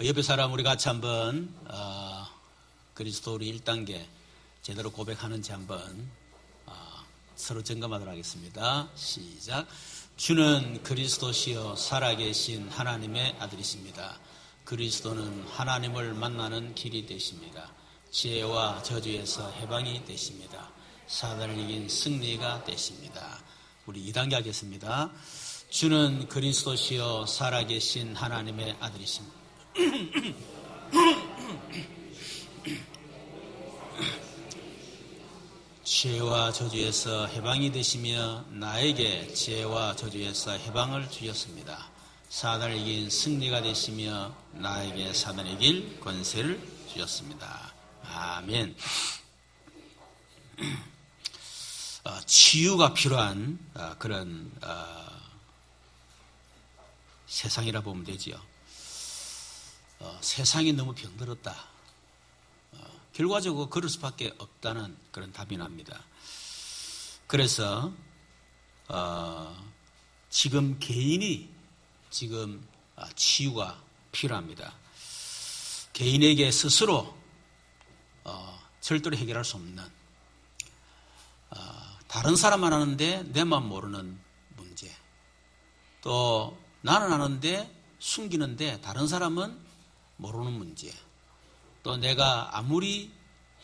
옆에 사람 우리 같이 한번 그리스도 우리 1단계 제대로 고백하는지 한번 서로 점검하도록 하겠습니다. 시작. 주는 그리스도시요 살아계신 하나님의 아들이십니다. 그리스도는 하나님을 만나는 길이 되십니다. 지혜와 저주에서 해방이 되십니다. 사단을 이긴 승리가 되십니다. 우리 2단계 하겠습니다. 주는 그리스도시요 살아계신 하나님의 아들이십니다. 지혜와 저주에서 해방이 되시며 나에게 지혜와 저주에서 해방을 주셨습니다. 사단을 이긴 승리가 되시며 나에게 사단을 이길 권세를 주셨습니다. 아멘. 치유가 필요한 그런 세상이라 보면 되지요. 세상이 너무 병들었다. 결과적으로 그럴 수밖에 없다는 그런 답이 납니다. 그래서 지금 개인이 지금 치유가 필요합니다. 개인에게 스스로 절대로 해결할 수 없는 다른 사람만 아는데 내만 모르는 문제, 또 나는 아는데 숨기는데 다른 사람은 모르는 문제, 또 내가 아무리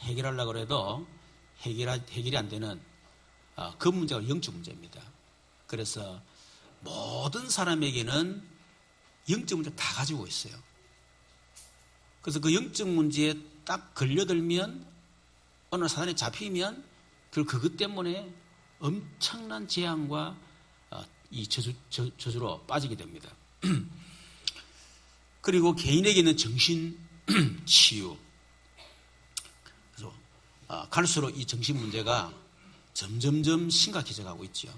해결하려고 해도 해결이 안 되는 그 문제가 영적 문제입니다. 그래서 모든 사람에게는 영적 문제를 다 가지고 있어요. 그래서 그 영적 문제에 딱 걸려들면 어느 사단에 잡히면 그것 때문에 엄청난 재앙과 이 저주로 빠지게 됩니다. 그리고 개인에게는 정신 치유. 그래서 갈수록 이 정신 문제가 점점점 심각해져 가고 있죠.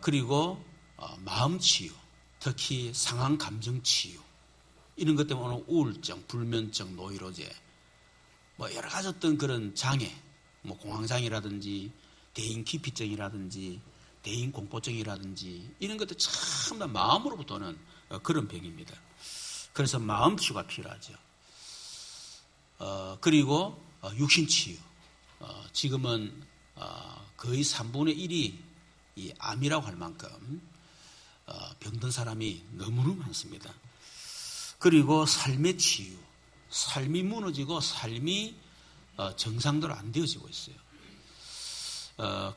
그리고 마음 치유, 특히 상한 감정 치유, 이런 것 때문에 우울증, 불면증, 노이로제, 여러 가지 어떤 그런 장애, 공황장애라든지 대인 기피증이라든지 대인 공포증이라든지 이런 것들 참 마음으로부터 오는 그런 병입니다. 그래서 마음 치유가 필요하죠. 그리고 육신 치유. 지금은 거의 3분의 1이 이 암이라고 할 만큼 병든 사람이 너무너무 많습니다. 그리고 삶의 치유. 삶이 무너지고 삶이 정상대로 안 되어지고 있어요.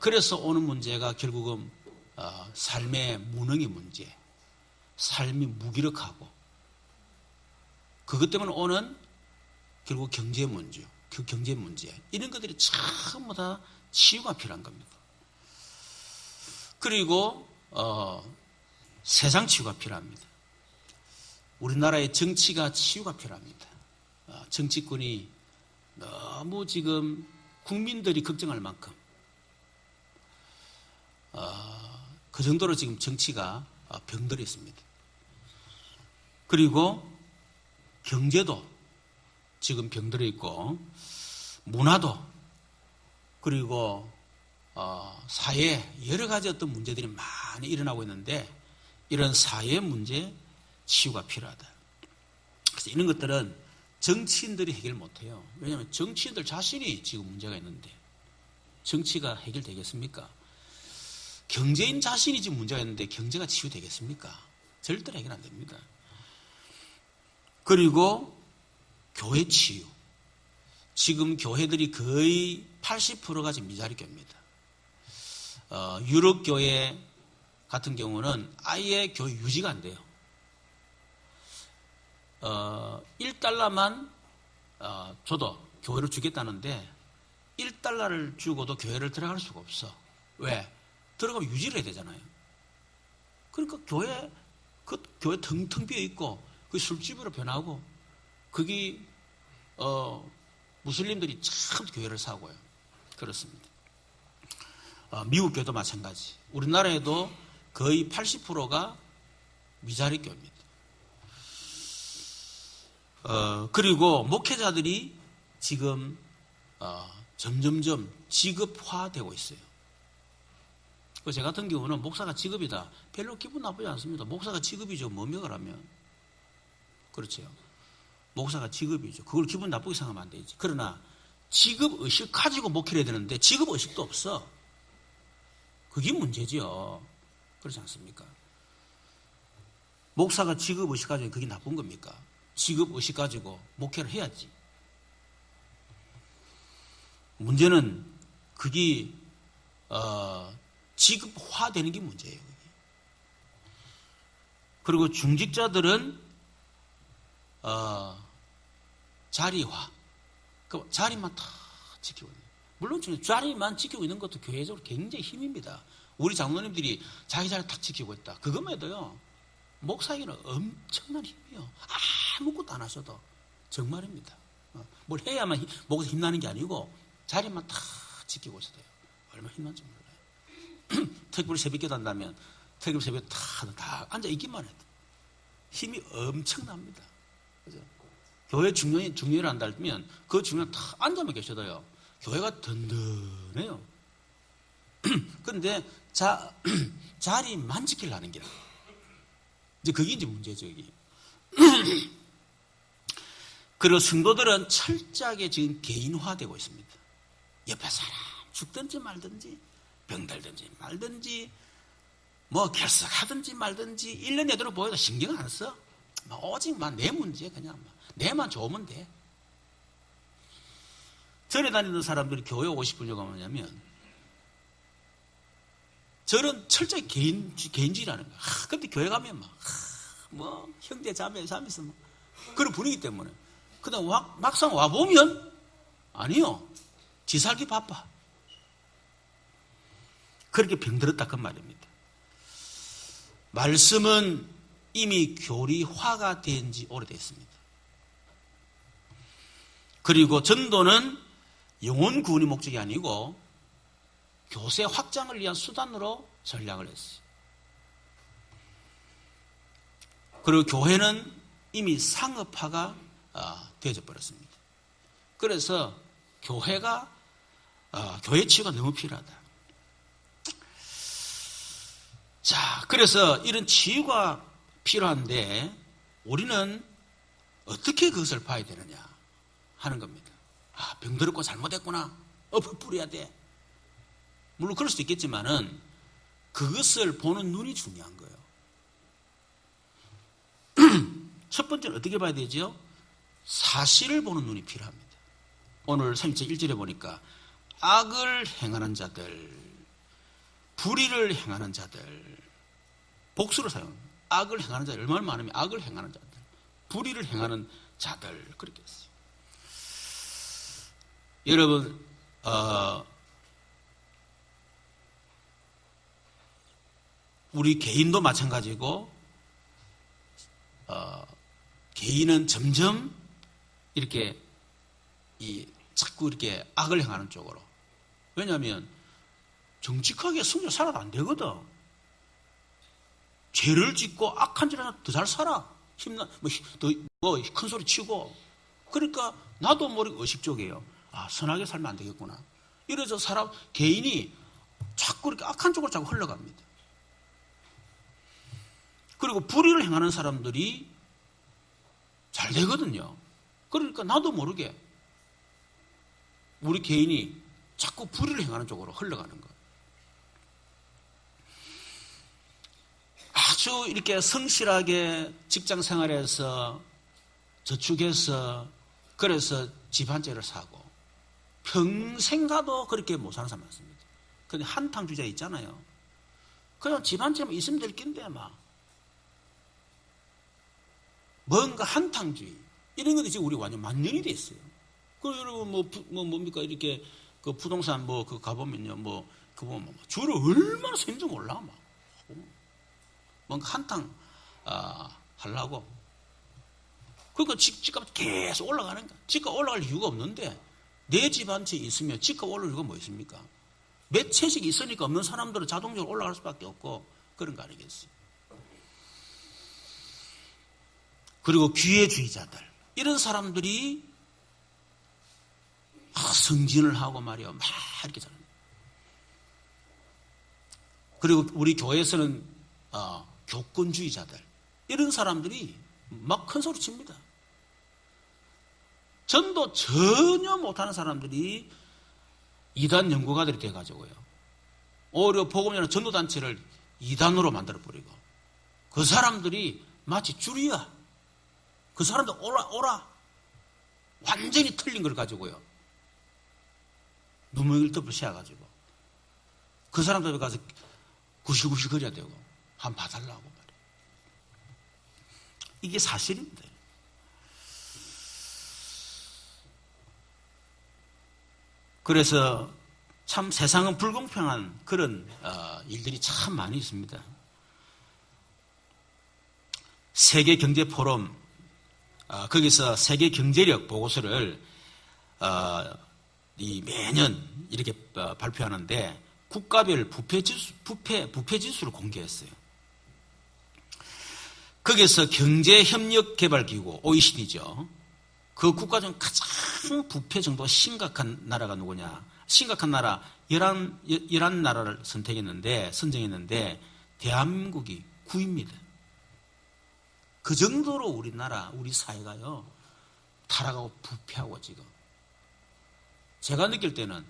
그래서 오는 문제가 결국은 삶의 무능의 문제, 삶이 무기력하고 그것 때문에 오는 결국 경제 문제, 이런 것들이 전부 다 치유가 필요한 겁니다. 그리고 세상 치유가 필요합니다. 우리나라의 정치가 치유가 필요합니다. 정치권이 너무 지금 국민들이 걱정할 만큼 그 정도로 지금 정치가 병들어 있습니다. 그리고 경제도 지금 병들어 있고 문화도 그리고 사회에 여러 가지 어떤 문제들이 많이 일어나고 있는데 이런 사회 문제 치유가 필요하다. 그래서 이런 것들은 정치인들이 해결 못해요. 왜냐하면 정치인들 자신이 지금 문제가 있는데 정치가 해결되겠습니까? 경제인 자신이 지금 문제가 있는데 경제가 치유되겠습니까? 절대로 해결 안 됩니다. 그리고 교회 치유. 지금 교회들이 거의 80%가 지금 미자리 교회입니다. 유럽 교회 같은 경우는 아예 교회 유지가 안 돼요. 1달러만 줘도 교회를 주겠다는데 1달러를 주고도 교회를 들어갈 수가 없어. 왜? 들어가면 유지를 해야 되잖아요. 그러니까 교회 텅텅 비어 있고 그 술집으로 변하고 거기 무슬림들이 참 교회를 사고요. 그렇습니다. 미국 교회도 마찬가지. 우리나라에도 거의 80%가 미자리 교회입니다. 그리고 목회자들이 지금 점점점 직업화되고 있어요. 제 같은 경우는 목사가 직업이다. 별로 기분 나쁘지 않습니다. 목사가 직업이죠. 뭡니까 그러면. 그렇죠. 목사가 직업이죠. 그걸 기분 나쁘게 생각하면 안 되지. 그러나 직업의식 가지고 목회를 해야 되는데 직업의식도 없어. 그게 문제죠. 그렇지 않습니까? 목사가 직업의식 가지고 그게 나쁜 겁니까? 직업의식 가지고 목회를 해야지. 문제는 그게 직업화되는 게 문제예요. 그게. 그리고 중직자들은 자리화, 그 자리만 다 지키고 있는. 물론 자리만 지키고 있는 것도 교회적으로 굉장히 힘입니다. 우리 장로님들이 자기 자리 탁 지키고 있다. 그것만 해도요, 목사에게는 엄청난 힘이요. 아무것도 안 하셔도 정말입니다. 뭘 해야만 목에서 힘나는 게 아니고 자리만 다 지키고 있어도 얼마나 힘난지 몰라요. 특별 새벽기도 한다면 특별 새벽 다 앉아 있기만 해도 힘이 엄청납니다. 그죠? 교회 중요를 한다면 그 중요는 다 앉아만 계셔도요, 교회가 든든해요. 그런데 자리만 지키려는 게 이제 그게 이제 문제죠. 이게. 그리고 성도들은 철저하게 지금 개인화되고 있습니다. 옆에 사람 죽든지 말든지 병들든지 말든지 뭐 결석하든지 말든지 1년 내도록 보여도 신경 안 써. 오직 내 문제 그냥 내만 좋으면 돼. 절에 다니는 사람들이 교회 오고 싶으려고 하냐면 절은 철저히 개인주의라는 거야. 근데 교회 가면 형제 자매에서 그런 분위기 때문에. 그다음 막상 와보면 아니요. 지 살기 바빠. 그렇게 병들었다 그 말입니다. 말씀은 이미 교리화가 된 지 오래됐습니다. 그리고 전도는 영혼 구원이 목적이 아니고 교세 확장을 위한 수단으로 전략을 했어요. 그리고 교회는 이미 상업화가 되어져 버렸습니다. 그래서 교회 치유가 너무 필요하다. 자, 그래서 이런 치유가 필요한데 우리는 어떻게 그것을 봐야 되느냐 하는 겁니다. 병들었고 잘못했구나. 엎어뿌려야 돼. 물론 그럴 수도 있겠지만은 그것을 보는 눈이 중요한 거예요. 첫 번째는 어떻게 봐야 되죠? 사실을 보는 눈이 필요합니다. 오늘 3절 1절에 보니까 악을 행하는 자들, 불의를 행하는 자들, 복수를 사용합니다. 악을 행하는 자들, 얼마나 많으면 악을 행하는 자들, 불의를 행하는 자들, 그렇게 했어요. 여러분, 우리 개인도 마찬가지고, 개인은 점점 이렇게 자꾸 이렇게 악을 행하는 쪽으로. 왜냐하면 정직하게 성령 살아도 안 되거든. 죄를 짓고 악한 짓 하나 더 잘 살아. 큰 소리 치고. 그러니까 나도 모르게 의식적이에요. 선하게 살면 안 되겠구나. 이래서 개인이 자꾸 이렇게 악한 쪽으로 자꾸 흘러갑니다. 그리고 불의를 행하는 사람들이 잘 되거든요. 그러니까 나도 모르게 우리 개인이 자꾸 불의를 행하는 쪽으로 흘러가는 거예요. 아주 이렇게 성실하게 직장 생활에서 저축해서 그래서 집 한 채를 사고 평생 가도 그렇게 못 사는 사람 많습니다. 근데 한탕주의자 있잖아요. 그냥 집 한 채만 있으면 될 낀데 뭔가 한탕주의 이런 것도 지금 우리 완전 만연이 돼 있어요. 그리고 여러분 뭡니까 이렇게 그 부동산 그 가보면요 그 보면 주로 얼마나 세는지 몰라 뭔가 한탕 하려고. 그러니까 집값 계속 올라가는 거야. 집값 올라갈 이유가 없는데 내 집 한 채 있으면 집값 올라갈 이유가 뭐 있습니까? 몇 채씩 있으니까 없는 사람들은 자동적으로 올라갈 수밖에 없고 그런 거 아니겠어요? 그리고 기회주의자들 이런 사람들이 승진을 하고 말이야 막 이렇게 잘합니다. 그리고 우리 교회에서는 교권주의자들 이런 사람들이 막 큰 소리 칩니다. 전도 전혀 못하는 사람들이 이단 연구가들이 돼가지고요. 오히려 복음이라는 전도단체를 이단으로 만들어버리고 그 사람들이 마치 줄이야. 그 사람들 오라. 완전히 틀린 걸 가지고요. 누명을 덮어 씌워가지고 그 사람들 가서 구실구실 거려야 되고 한 번 봐달라고 말이에요. 이게 사실입니다. 그래서 참 세상은 불공평한 그런 일들이 참 많이 있습니다. 세계경제포럼 거기서 세계경제력 보고서를 매년 이렇게 발표하는데 국가별 부패지수를 공개했어요. 거기서 경제협력개발기구 OECD죠. 그 국가 중 가장 부패 정도가 심각한 나라가 누구냐? 심각한 나라 11나라를 선정했는데 대한민국이 9위입니다. 그 정도로 우리나라, 우리 사회가요 타락하고 부패하고 지금 제가 느낄 때는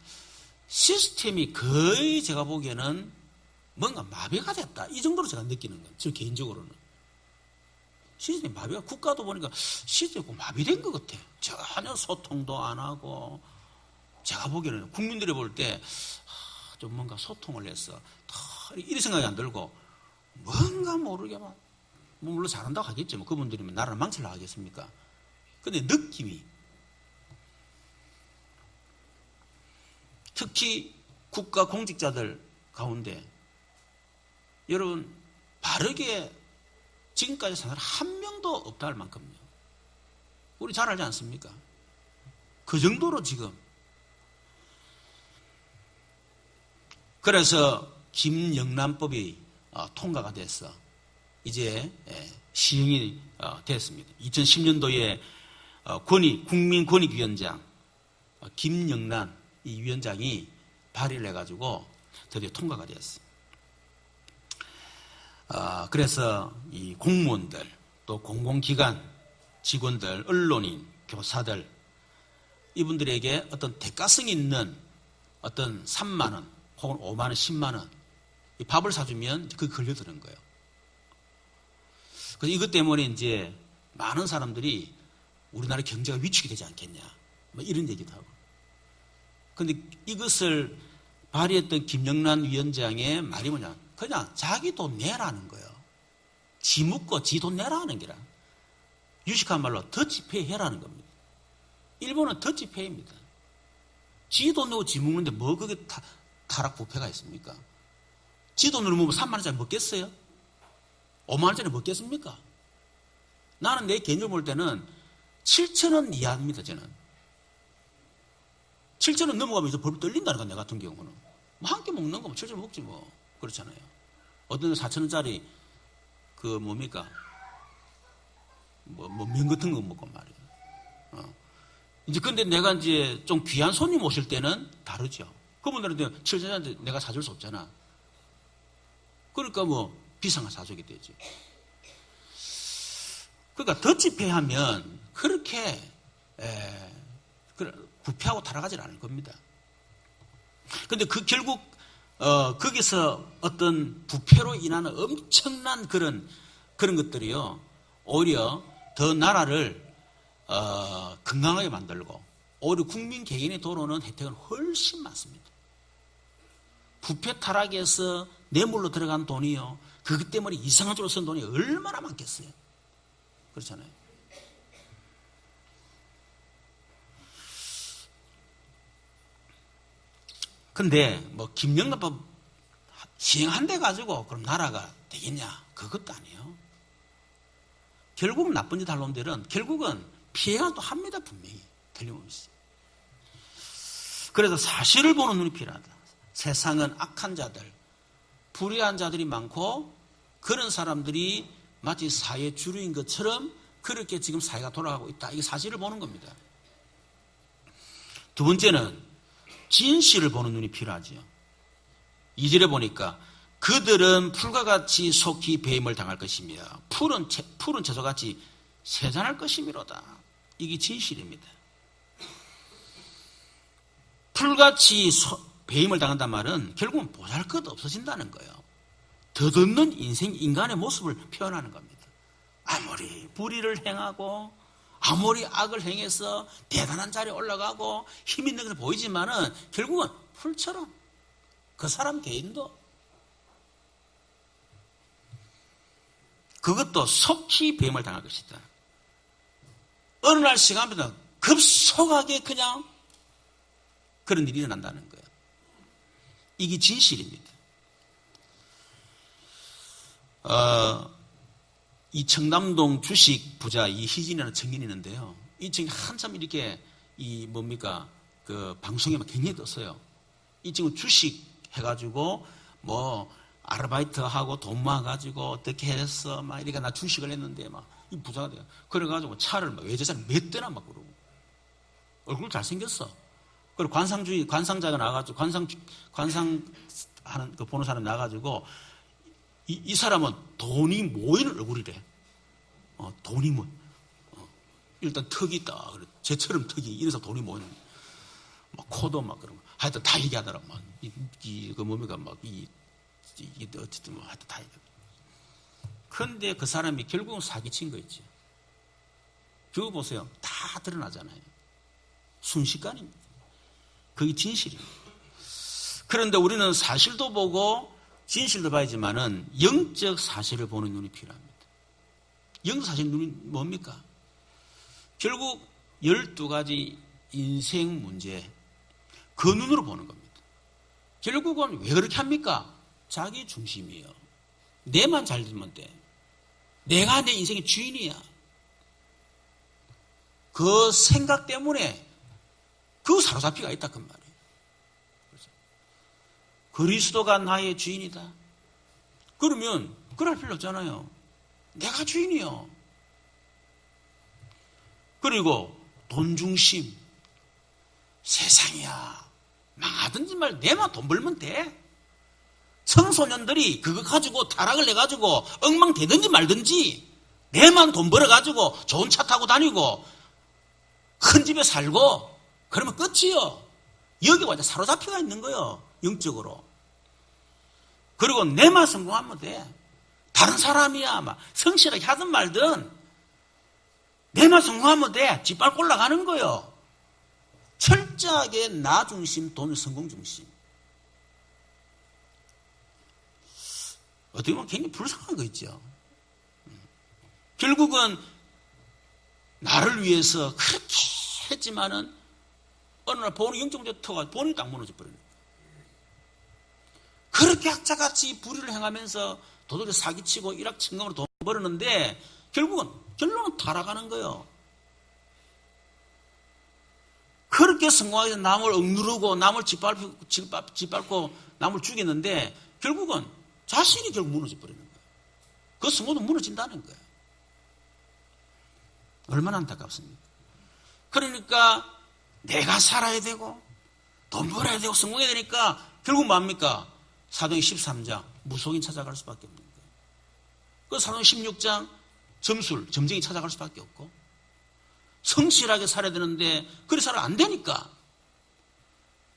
시스템이 거의 제가 보기에는 뭔가 마비가 됐다. 이 정도로 제가 느끼는 거예요. 저 개인적으로는. 시스템이 마비가, 국가도 보니까 시스템이 마비된 것 같아. 전혀 소통도 안 하고, 제가 보기에는 국민들이 볼 때, 좀 뭔가 소통을 해서, 이런 생각이 안 들고, 뭔가 모르게 막, 물론 잘한다고 하겠지. 뭐 그분들이면 나라를 망치려고 하겠습니까? 근데 느낌이, 특히 국가 공직자들 가운데 여러분 바르게 지금까지 산 사람 한 명도 없다 할 만큼요. 우리 잘 알지 않습니까? 그 정도로 지금. 그래서 김영란법이 통과가 돼서 이제 시행이 됐습니다. 2010년도에 국민권익위원장 김영란 이 위원장이 발의를 해가지고 드디어 통과가 되었어요. 그래서 이 공무원들, 또 공공기관 직원들, 언론인, 교사들 이분들에게 어떤 대가성 있는 어떤 3만 원 혹은 5만 원, 10만 원 이 밥을 사주면 그게 걸려드는 거예요. 그래서 이것 때문에 이제 많은 사람들이 우리나라 경제가 위축이 되지 않겠냐 뭐 이런 얘기도 하고. 그런데 이것을 발의했던 김영란 위원장의 말이 뭐냐? 그냥 자기 돈 내라는 거예요. 지 묻고 지 돈 내라는 게라. 유식한 말로 더치페이 해라는 겁니다. 일본은 더치페이입니다. 지 돈 내고 지 묵는데 뭐 그게 타락 부패가 있습니까? 지 돈으로 먹으면 3만 원짜리 먹겠어요? 5만 원짜리 먹겠습니까? 나는 내 개인적으로 볼 때는 7천 원 이하입니다. 저는 7천 원 넘어가면 이제 벌써 떨린다는 거야. 내 같은 경우는 뭐 한 끼 먹는 거 뭐 7천 원 먹지 뭐 그렇잖아요. 어떤 4천 원짜리 그 뭡니까 면 같은 거 먹고 말이에요. 이제 근데 내가 이제 좀 귀한 손님 오실 때는 다르죠. 그분들한테 7천 원짜리 내가 사줄 수 없잖아. 그러니까 뭐 비싼 거 사주게 되지. 그러니까 더치페이하면 그렇게 부패하고 타락하지 않을 겁니다. 그런데 결국 거기서 어떤 부패로 인하는 엄청난 그런 것들이요 오히려 더 나라를 건강하게 만들고 오히려 국민 개인의 돈으로는 혜택은 훨씬 많습니다. 부패 타락에서 뇌물로 들어간 돈이요 그것 때문에 이상한 쪽으로 쓴 돈이 얼마나 많겠어요. 그렇잖아요. 근데 뭐 김영란법 시행한데 가지고 그럼 나라가 되겠냐? 그것도 아니에요. 결국 나쁜 짓 할 놈들은 결국은 피해가 또 합니다. 분명히 틀림없이. 그래서 사실을 보는 눈이 필요하다. 세상은 악한 자들, 불의한 자들이 많고 그런 사람들이 마치 사회의 주류인 것처럼 그렇게 지금 사회가 돌아가고 있다. 이게 사실을 보는 겁니다. 두 번째는 진실을 보는 눈이 필요하지요. 2절에 보니까 그들은 풀과 같이 속히 배임을 당할 것이며 푸른 채소같이 세잔할 것이미로다. 이게 진실입니다. 풀같이 배임을 당한단 말은 결국은 보잘것 없어진다는 거예요. 덧없는 인간의 모습을 표현하는 겁니다. 아무리 불의를 행하고 아무리 악을 행해서 대단한 자리에 올라가고 힘 있는 것을 보이지만은 결국은 풀처럼 그 사람 개인도 그것도 속히 배임을 당할 것이다. 어느 날 시간부터 급속하게 그냥 그런 일이 일어난다는 거예요. 이게 진실입니다. 이 청담동 주식 부자 이희진이라는 청년이 있는데요. 이 친구 한참 이렇게 그 방송에 막 굉장히 떴어요. 이 친구 주식 해가지고 뭐 아르바이트 하고 돈 모아가지고 어떻게 해서 막 이렇게 나 주식을 했는데 막 이 부자가 돼요. 그래가지고 차를 막 외제차를 몇 대나 막 그러고 얼굴 잘생겼어. 그리고 관상자가 나와가지고 관상하는 그 보는 사람 나와가지고 이 사람은 돈이 모이는 얼굴이래. 돈이 일단 턱이 있다. 쟤처럼 턱이 이래서 돈이 모이는. 막 코도 막 그런 거. 하여튼 다 얘기하더라. 막 그 뭡니까 어쨌든 하여튼 다 얘기하더라. 그런데 그 사람이 결국은 사기친 거 있지. 그거 보세요. 다 드러나잖아요. 순식간입니다. 그게 진실입니다. 그런데 우리는 사실도 보고 진실도 봐야지만은 영적 사실을 보는 눈이 필요합니다. 영적 사실 눈이 뭡니까? 결국 12가지 인생 문제 그 눈으로 보는 겁니다. 결국은 왜 그렇게 합니까? 자기 중심이에요. 내만 잘 되면 돼. 내가 내 인생의 주인이야. 그 생각 때문에 그 사로잡히가 있다 그 말이에요. 그리스도가 나의 주인이다. 그러면 그럴 필요 없잖아요. 내가 주인이요. 그리고 돈 중심. 세상이야. 망하든지 말 내만 돈 벌면 돼. 청소년들이 그거 가지고 타락을 내가지고 엉망되든지 말든지 내만 돈 벌어가지고 좋은 차 타고 다니고 큰 집에 살고 그러면 끝이요. 여기 완전 사로잡혀가 있는 거예요. 영적으로. 그리고 내만 성공하면 돼. 다른 사람이야 막 성실하게 하든 말든 내만 성공하면 돼. 짓밟고 올라가는 거예요. 철저하게 나 중심, 돈 성공 중심. 어떻게 보면 굉장히 불쌍한 거 있죠. 결국은 나를 위해서 그렇게 했지만은 어느 날 본인 영적 문제 터가 본인이 딱 무너져 버리는 거예요. 그렇게 학자같이 불의를 행하면서 도둑을 사기치고 일확천금으로 돈 벌었는데 결론은 타락하는 거예요. 그렇게 성공하기 위해서 남을 억누르고 남을 짓밟고 남을 죽였는데 결국은 자신이 결국 무너져 버리는 거예요. 그 성공도 무너진다는 거예요. 얼마나 안타깝습니까? 그러니까 내가 살아야 되고 돈 벌어야 되고 성공해야 되니까 결국 뭡니까? 사도행 13장 무속인 찾아갈 수밖에 없는 거예요. 그 사도행 16장 점쟁이 찾아갈 수밖에 없고 성실하게 살아야 되는데 그래 살아 안 되니까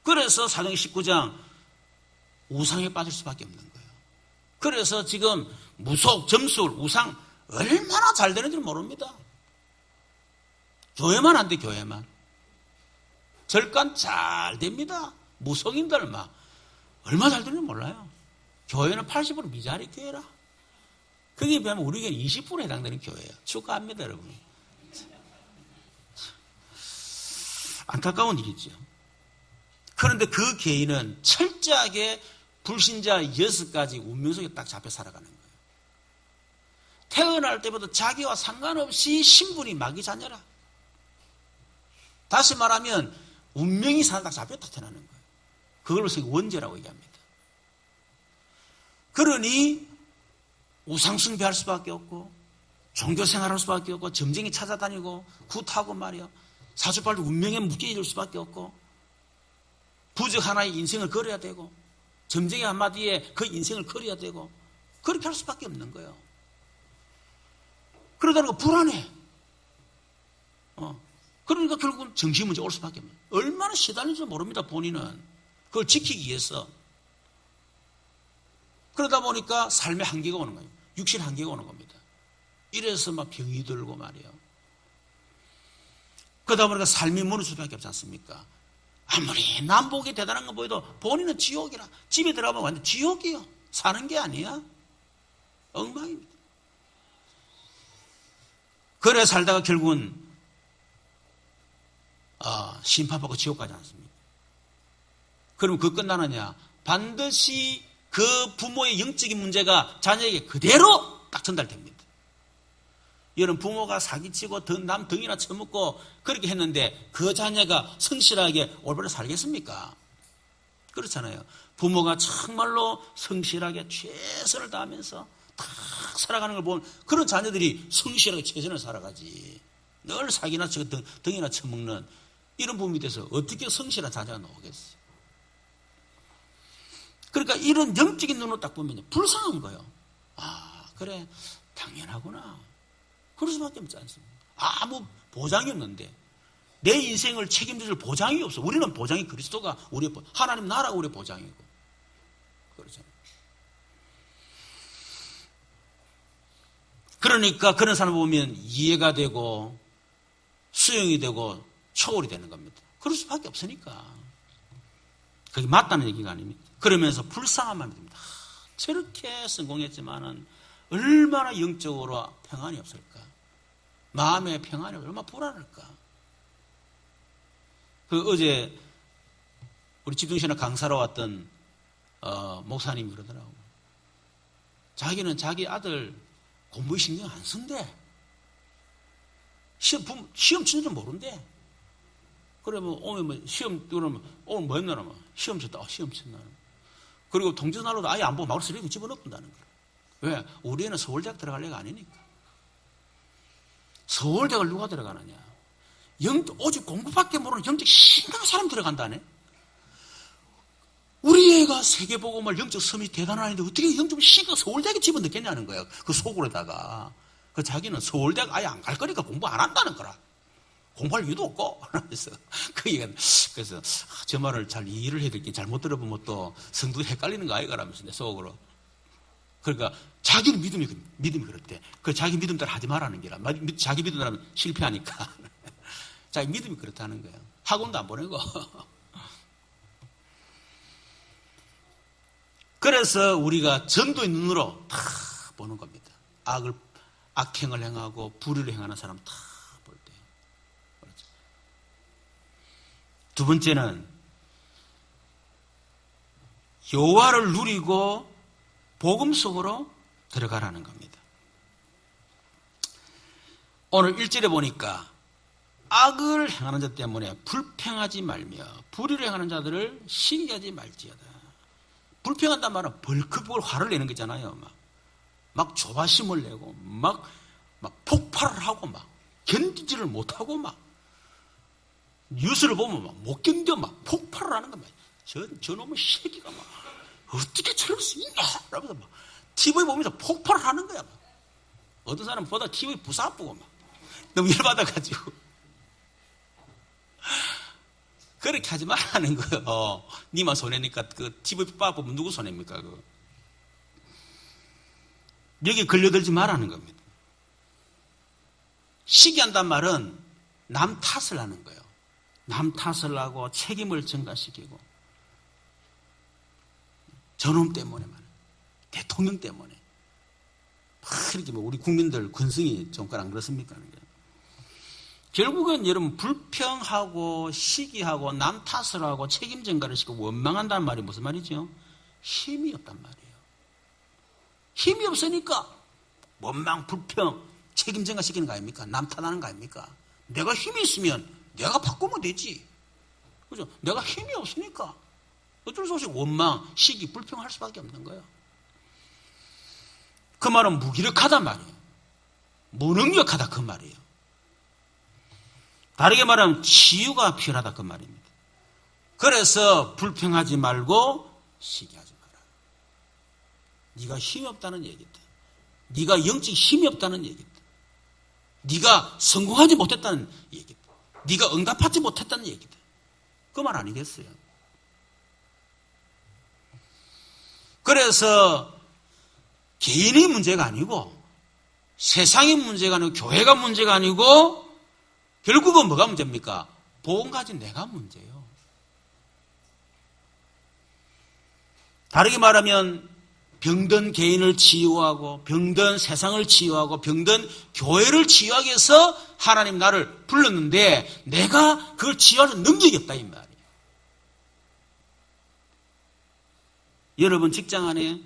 그래서 사도행 19장 우상에 빠질 수밖에 없는 거예요. 그래서 지금 무속, 점술, 우상 얼마나 잘 되는지 모릅니다. 교회만 안 돼, 교회만. 절간 잘 됩니다. 무속인들 막 얼마 잘 되는지 몰라요. 교회는 80% 미자리 교회라. 거기에 비하면 우리 교회는 20%에 해당되는 교회예요. 축하합니다, 여러분. 안타까운 일이죠. 그런데 그 개인은 철저하게 불신자 6가지 운명 속에 딱 잡혀 살아가는 거예요. 태어날 때부터 자기와 상관없이 신분이 마귀 자녀라. 다시 말하면 운명이 딱 잡혀 딱 태어나는 거예요. 그걸로 원죄라고 얘기합니다. 그러니 우상숭배할 수밖에 없고 종교생활할 수밖에 없고 점쟁이 찾아다니고 굿하고 말이야. 사주팔도 운명에 묶여질 수밖에 없고 부적 하나의 인생을 걸어야 되고 점쟁이 한마디에 그 인생을 걸어야 되고 그렇게 할 수밖에 없는 거예요. 그러다 보니까 불안해. 그러니까 결국은 정신 문제 올 수밖에 없어요. 얼마나 시달리는지 모릅니다, 본인은. 그걸 지키기 위해서. 그러다 보니까 삶의 한계가 오는 거예요. 육신 한계가 오는 겁니다. 이래서 막 병이 들고 말이에요. 그러다 보니까 삶이 무너질 수밖에 없지 않습니까? 아무리 남복이 대단한 거 보여도 본인은 지옥이라. 집에 들어가면 완전 지옥이에요. 사는 게 아니야. 엉망입니다. 그래 살다가 결국은 심판받고 지옥 가지 않습니까? 그럼 그거 끝나느냐? 반드시 그 부모의 영적인 문제가 자녀에게 그대로 딱 전달됩니다. 이런 부모가 사기치고 남 등이나 쳐먹고 그렇게 했는데 그 자녀가 성실하게 올바로 살겠습니까? 그렇잖아요. 부모가 정말로 성실하게 최선을 다하면서 탁 살아가는 걸 보면 그런 자녀들이 성실하게 최선을 살아가지. 늘 사기나 등이나 쳐먹는 이런 부모에 대해서 어떻게 성실한 자녀가 나오겠어요? 그러니까 이런 영적인 눈으로 딱 보면 불쌍한 거예요. 그래 당연하구나. 그럴 수밖에 없지 않습니까? 아무 보장이 없는데 내 인생을 책임질 보장이 없어. 우리는 보장이 그리스도가 우리의 하나님 나라가 우리의 보장이고 그러잖아요. 그러니까 그런 사람을 보면 이해가 되고 수용이 되고 초월이 되는 겁니다. 그럴 수밖에 없으니까. 그게 맞다는 얘기가 아닙니다. 그러면서 불쌍한 마음이 듭니다. 저렇게 성공했지만은 얼마나 영적으로 평안이 없을까? 마음의 평안이 얼마나 불안할까? 어제 우리 집중신학 강사로 왔던 목사님이 그러더라고요. 자기는 자기 아들 공부에 신경 안 쓴대. 시험 치는 줄 모른대. 그래, 오늘 시험, 그러면, 오늘 뭐 했나, 시험 쳤다. 시험 쳤나. 그리고 통지난로도 아예 안 보고 마을 쓰레기 집어넣는다는 거야. 왜? 우리 애는 서울대학 들어갈 애가 아니니까. 서울대학을 누가 들어가느냐. 오직 공부밖에 모르는 영적 심각한 사람 들어간다네. 우리 애가 세계보고말 영적 섬이 대단한데 어떻게 영적 심각한 서울대학에 집어넣겠냐는 거야. 그 속으로다가. 그 자기는 서울대학 아예 안 갈 거니까 공부 안 한다는 거라. 공부할 이유도 없고. 그래서 저 말을 잘 이해를 해야 될게 잘못 들어보면 또 성도 헷갈리는 거 아이가라면서 내 속으로. 그러니까 자기는 믿음이 그렇대. 그 자기 믿음대로 하지 말라는 게라. 자기 믿음대로 하면 실패하니까. 자기 믿음이 그렇다는 거예요. 학원도 안 보내고. 그래서 우리가 전도의 눈으로 다 보는 겁니다. 악행을 행하고 불의를 행하는 사람 다 볼 때. 그렇죠. 두 번째는 여호와를 누리고 복음 속으로 들어가라는 겁니다. 오늘 1절에 보니까 악을 행하는 자 때문에 불평하지 말며 불의를 행하는 자들을 시기하지 말지어다. 불평한단 말은 벌컥 화를 내는 거잖아요. 막 조바심을 내고 막 폭발을 하고 막 견디지를 못하고 막 뉴스를 보면 막 못 견뎌 막 폭발을 하는 거야. 저놈의 새끼가 막 어떻게 저럴 수 있냐? 라면서 막 TV 보면서 폭발을 하는 거야. 막. 어떤 사람은 보다 TV 부사쁘고 막 너무 열받아가지고 그렇게 하지 말라는 거예요. 니만 손해니까 그 TV 빠보면 누구 손해입니까? 여기 걸려들지 말라는 겁니다. 시기한단 말은 남 탓을 하는 거예요. 남 탓을 하고 책임을 전가시키고 저놈 때문에만 대통령 때문에 막 이렇게 우리 국민들 근성이 정말 안 그렇습니까? 결국은 여러분 불평하고 시기하고 남 탓을 하고 책임 전가를 시키고 원망한다는 말이 무슨 말이죠? 힘이 없단 말이에요. 힘이 없으니까 원망, 불평, 책임 전가 시키는 거 아닙니까? 남 탓하는 거 아닙니까? 내가 힘이 있으면 내가 바꾸면 되지. 그죠? 내가 힘이 없으니까 어쩔 수 없이 원망, 시기, 불평할 수밖에 없는 거예요. 그 말은 무기력하단 말이에요. 무능력하다 그 말이에요. 다르게 말하면 치유가 필요하다 그 말입니다. 그래서 불평하지 말고 시기하지 마라. 네가 힘이 없다는 얘기다. 네가 영적 힘이 없다는 얘기다. 네가 성공하지 못했다는 얘기다. 네가 응답하지 못했다는 얘기다. 그 말 아니겠어요? 그래서 개인의 문제가 아니고 세상의 문제가 아니고 교회가 문제가 아니고 결국은 뭐가 문제입니까? 복음 가진 내가 문제예요. 다르게 말하면 병든 개인을 치유하고 병든 세상을 치유하고 병든 교회를 치유하기 위해서 하나님 나를 불렀는데 내가 그걸 치유할 능력이 없다 이 말이에요. 여러분 직장 안에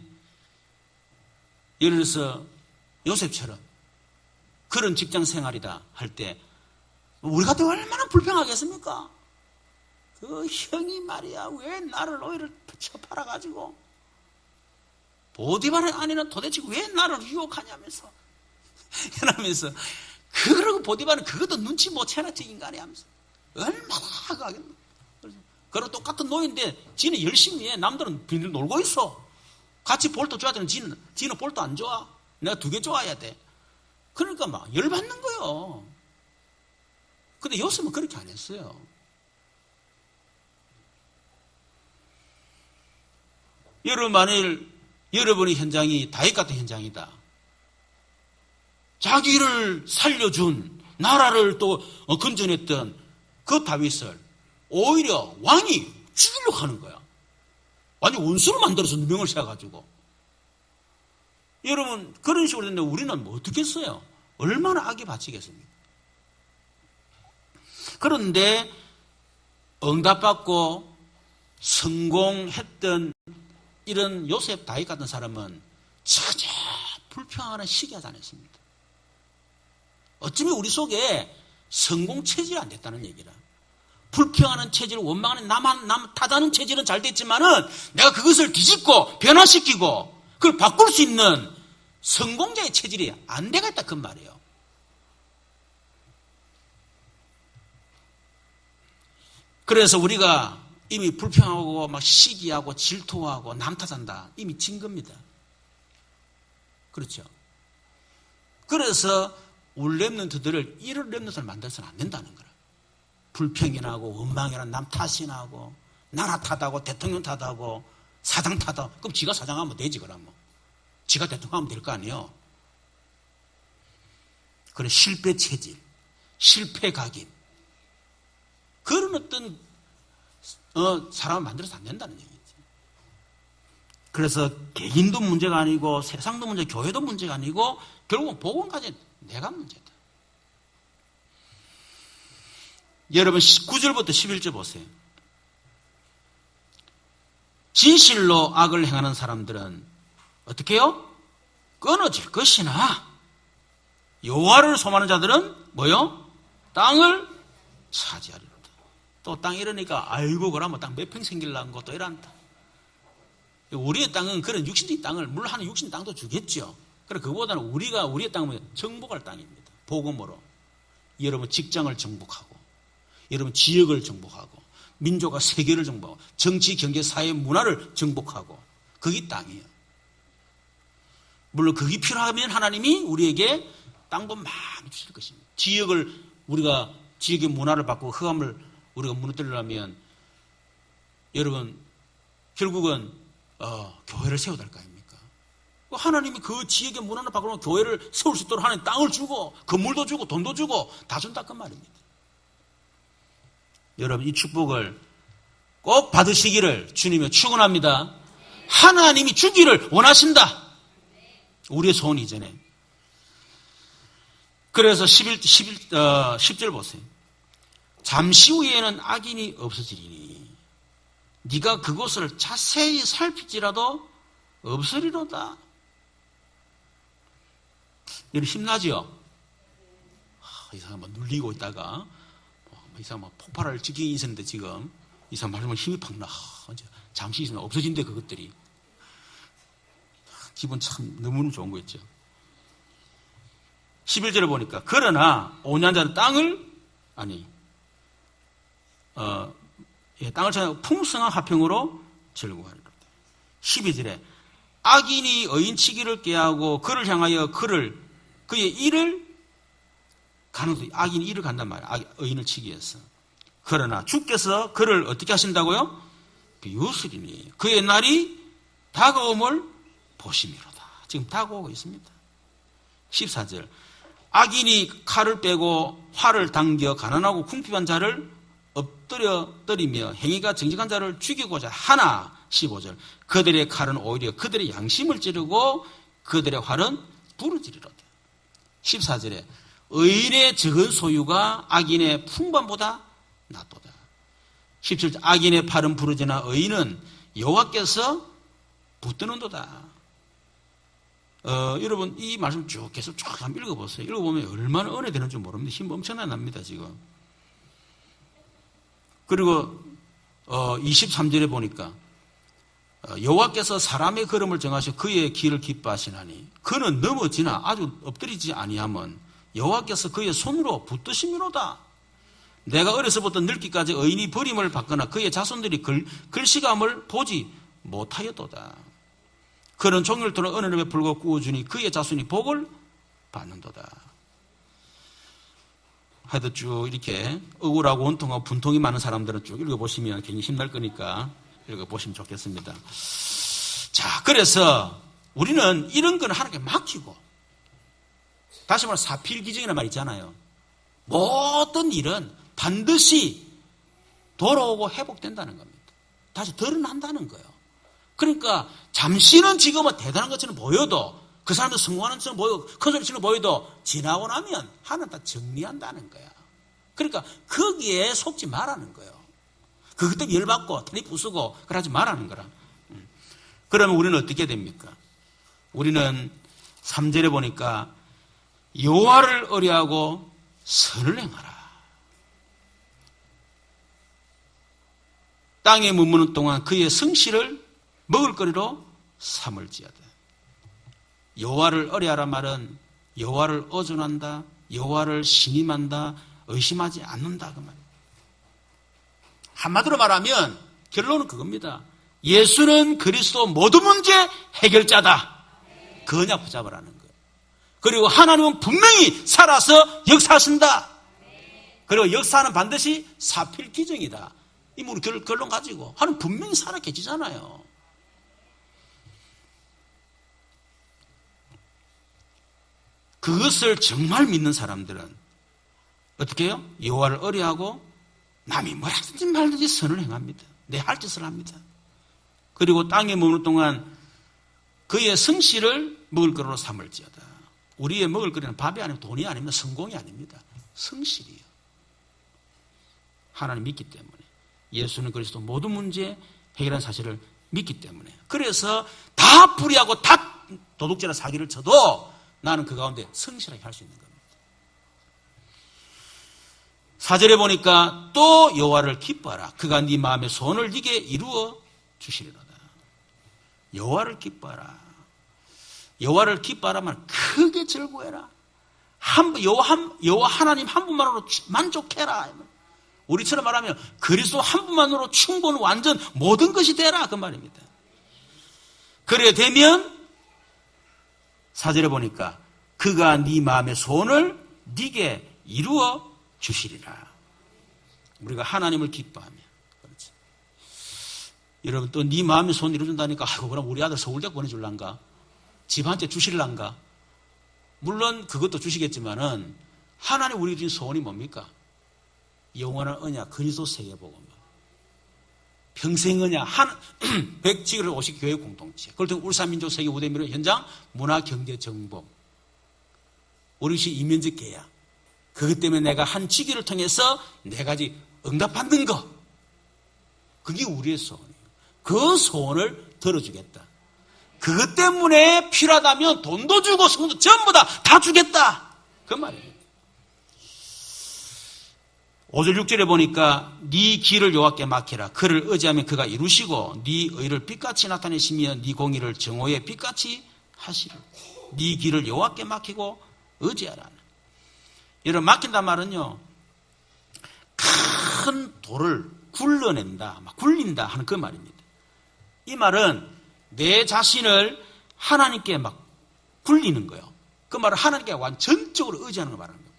예를 들어서 요셉처럼 그런 직장 생활이다 할 때 우리 같은 얼마나 불평하겠습니까? 그 형이 말이야 왜 나를 오히려 쳐팔아가지고 보디발 아니는 도대체 왜 나를 유혹하냐면서 이러면서 그러고 보디발은 그것도 눈치 못 채나 저 인간이 하면서 얼마나 하겠노. 그리고 똑같은 노인데 지는 열심히 해. 남들은 빈들 놀고 있어. 같이 볼도 줘야 되는 지는 볼도 안 좋아. 내가 2개 좋아야 돼. 그러니까 막 열받는 거예요. 근데 요셉은 그렇게 안 했어요. 여러분 만일 여러분의 현장이 다윗 같은 현장이다. 자기를 살려준 나라를 또 건져냈던 그 다윗을 오히려 왕이 죽이려고 하는 거야. 완전 원수로 만들어서 누명을 세워가지고. 여러분 그런 식으로 됐는데 우리는 뭐 어떻게 했어요? 얼마나 악에 바치겠습니까? 그런데 응답받고 성공했던 이런 요셉 다윗 같은 사람은 전혀 불평하는 시기하지 않았습니다. 어쩌면 우리 속에 성공 체질이 안 됐다는 얘기라. 불평하는 체질, 원망하는 남 탓하는 체질은 잘 됐지만은 내가 그것을 뒤집고 변화시키고 그걸 바꿀 수 있는 성공자의 체질이 안 돼가 있다 그 말이에요. 그래서 우리가 이미 불평하고 막 시기하고 질투하고 남 탓한다. 이미 진 겁니다. 그렇죠? 그래서 우리 랩런트들을 이런 랩런트를 만들어서는 안 된다는 거라. 불평이나고 원망이나 남 탓이나고 나라 탓하고 대통령 탓하고 사장 탓하고 그럼 지가 사장하면 되지 그러면. 지가 대통령하면 될 거 아니에요. 그래 실패 체질, 실패 각인 그런 어떤 사람을 만들어서 안 된다는 얘기지. 그래서 개인도 문제가 아니고 세상도 문제, 교회도 문제가 아니고 결국은 복음 가진 내가 문제다. 여러분 9절부터 11절 보세요. 진실로 악을 행하는 사람들은 어떻게 해요? 끊어질 것이나 여호와를 소망하는 자들은 뭐요? 땅을 차지하리로다. 또 땅 이러니까 아이고 그러면 땅 몇 평 생기려는 것도 이란다. 우리의 땅은 그런 육신의 땅을 물론 하는 육신의 땅도 주겠죠. 그래 그보다는 우리의 땅은 정복할 땅입니다. 복음으로 여러분 직장을 정복하고 여러분 지역을 정복하고 민족과 세계를 정복하고 정치, 경제, 사회, 문화를 정복하고 그게 땅이에요. 물론 그게 필요하면 하나님이 우리에게 땅도 많이 주실 것입니다. 우리가 지역의 문화를 바꾸고 흑암을 우리가 무너뜨리려면 여러분 결국은 교회를 세워야 될 거 아닙니까? 하나님이 그 지역의 문화를 바꾸면 교회를 세울 수 있도록 하나님 땅을 주고 건물도 주고 돈도 주고 다 준다 그 말입니다. 여러분 이 축복을 꼭 받으시기를 주님이 축원합니다. 하나님이 주기를 원하신다. 우리의 소원이 이전에. 그래서 10절 보세요. 잠시 후에는 악인이 없어지리니 네가 그곳을 자세히 살필지라도 없으리로다. 여러분 힘나죠? 이 사람 막 눌리고 있다가 이 사람 막 폭발할 지경이 있었는데 지금 이 사람 말하면 힘이 팍 나. 잠시 있으면 없어진대 그것들이. 기분 참 너무너무 좋은 거 있죠. 11절에 보니까 그러나 온유한 자는 땅을 찾아 풍성한 화평으로 즐거워하리로다. 12절에 악인이 의인치기를 꾀하고 그를 향하여 그의 일을 가는 악인이 일을 간단 말이에요. 의인을 치기 위해서. 그러나 주께서 그를 어떻게 하신다고요? 비웃으리니 그의 날이 다가옴을 보심이로다. 지금 다가오고 있습니다. 14절. 악인이 칼을 빼고 활을 당겨 가난하고 궁핍한 자를 엎드려 때리며 행위가 정직한 자를 죽이고자 하나. 15절. 그들의 칼은 오히려 그들의 양심을 찌르고 그들의 활은 부르짖으리로다. 14절에 의인의 적은 소유가 악인의 풍반보다 낫도다. 17절. 악인의 팔은 부르짖으나 의인은 여호와께서 붙드는도다. 여러분 이 말씀 쭉 계속 쭉 한번 읽어보세요. 읽어보면 얼마나 은혜되는 줄 모릅니다. 힘 엄청나게 납니다 지금. 그리고 23절에 보니까 여호와께서 사람의 걸음을 정하시고 그의 길을 기뻐하시나니 그는 넘어지나 아주 엎드리지 아니하면 여호와께서 그의 손으로 붙드심이로다. 내가 어려서부터 늙기까지 의인이 버림을 받거나 그의 자손들이 글씨감을 보지 못하였도다. 그는 종일 동안 은혜를 베풀고 구워주니 그의 자손이 복을 받는도다. 하여튼 쭉 이렇게 억울하고 원통하고 분통이 많은 사람들은 쭉 읽어보시면 굉장히 힘날 거니까 읽어보시면 좋겠습니다. 자, 그래서 우리는 이런 건 하나님께 맡기고, 다시 말해 사필기정이라는 말 있잖아요. 모든 일은 반드시 돌아오고 회복된다는 겁니다. 다시 드러난다는 거예요. 그러니까 잠시는 지금은 대단한 것처럼 보여도, 그 사람도 성공하는 것처럼 보이고 큰 소리처럼 보여도 지나고 나면 하나는 다 정리한다는 거야. 그러니까 거기에 속지 말라는 거예요. 그것 때문에 열받고 테니 부수고 그러지 말라는 거라. 그러면 우리는 어떻게 됩니까? 우리는 3절에 보니까 여호와를 의뢰하고 선을 행하라. 땅에 머무는 동안 그의 성실을 먹을거리로 삼을지어다. 여호와를 의뢰하라 말은 여호와를 의존한다, 여호와를 신임한다, 의심하지 않는다 그 말이에요. 한마디로 말하면 결론은 그겁니다. 예수는 그리스도 모든 문제 해결자다. 그 언약 붙잡으라는 거예요. 그리고 하나님은 분명히 살아서 역사하신다. 그리고 역사는 반드시 사필기정이다. 이 우리 결론 가지고 하나님 분명히 살아 계시잖아요. 그것을 정말 믿는 사람들은 어떻게 해요? 여호와를 의뢰하고 남이 뭐라든지 말든지 선을 행합니다. 내 할 짓을 합니다. 그리고 땅에 머무는 동안 그의 성실을 먹을거리로 삼을지어다. 우리의 먹을거리는 밥이 아니고 돈이 아닙니다. 성공이 아닙니다. 성실이에요. 하나님 믿기 때문에. 예수는 그리스도 모든 문제 해결한 사실을 믿기 때문에. 그래서 다 불의하고 다 도둑질한 사기를 쳐도 나는 그 가운데 성실하게 할 수 있는 겁니다. 4절에 보니까 또 여호와를 기뻐하라. 그가 네 마음의 소원을 네게 이루어 주시리로다. 여호와를 기뻐하라. 여호와를 기뻐하라면 크게 즐거워해라. 여호와 하나님 한 분만으로 만족해라. 우리처럼 말하면 그리스도 한 분만으로 충분 완전 모든 것이 되라 그 말입니다. 그래 되면 4절에 보니까 그가 네 마음의 소원을 네게 이루어 주시리라. 우리가 하나님을 기뻐하며. 그렇지. 여러분 또 네 마음의 소원 이루어준다니까 아이고 그럼 우리 아들 서울대 보내줄란가? 집 한 채 주실란가? 물론 그것도 주시겠지만은 하나님 우리 주신 소원이 뭡니까? 영원한 언약 그리스도 세계복음. 평생 언약 100지구를 50교회 공동체. 그걸 통해 울산민족 세계 우대미로 현장 문화경제정복. 우리 시 이면적 계약. 그것 때문에 내가 한 지기를 통해서 네 가지 응답받는 것. 그게 우리의 소원이에요. 그 소원을 들어주겠다. 그것 때문에 필요하다면 돈도 주고 성도 전부 다 주겠다. 그 말이에요. 5절 6절에 보니까 네 길을 여호와께 맡기라. 그를 의지하면 그가 이루시고 네 의를 빛같이 나타내시며 네 공의를 정오의 빛같이 하시라. 네 길을 여호와께 맡기고 의지하라. 여러분 맡긴단 말은요. 큰 돌을 굴러낸다, 굴린다 하는 그 말입니다. 이 말은 내 자신을 하나님께 막 굴리는 거예요. 그 말은 하나님께 완전적으로 의지하는 걸 말하는 거예요.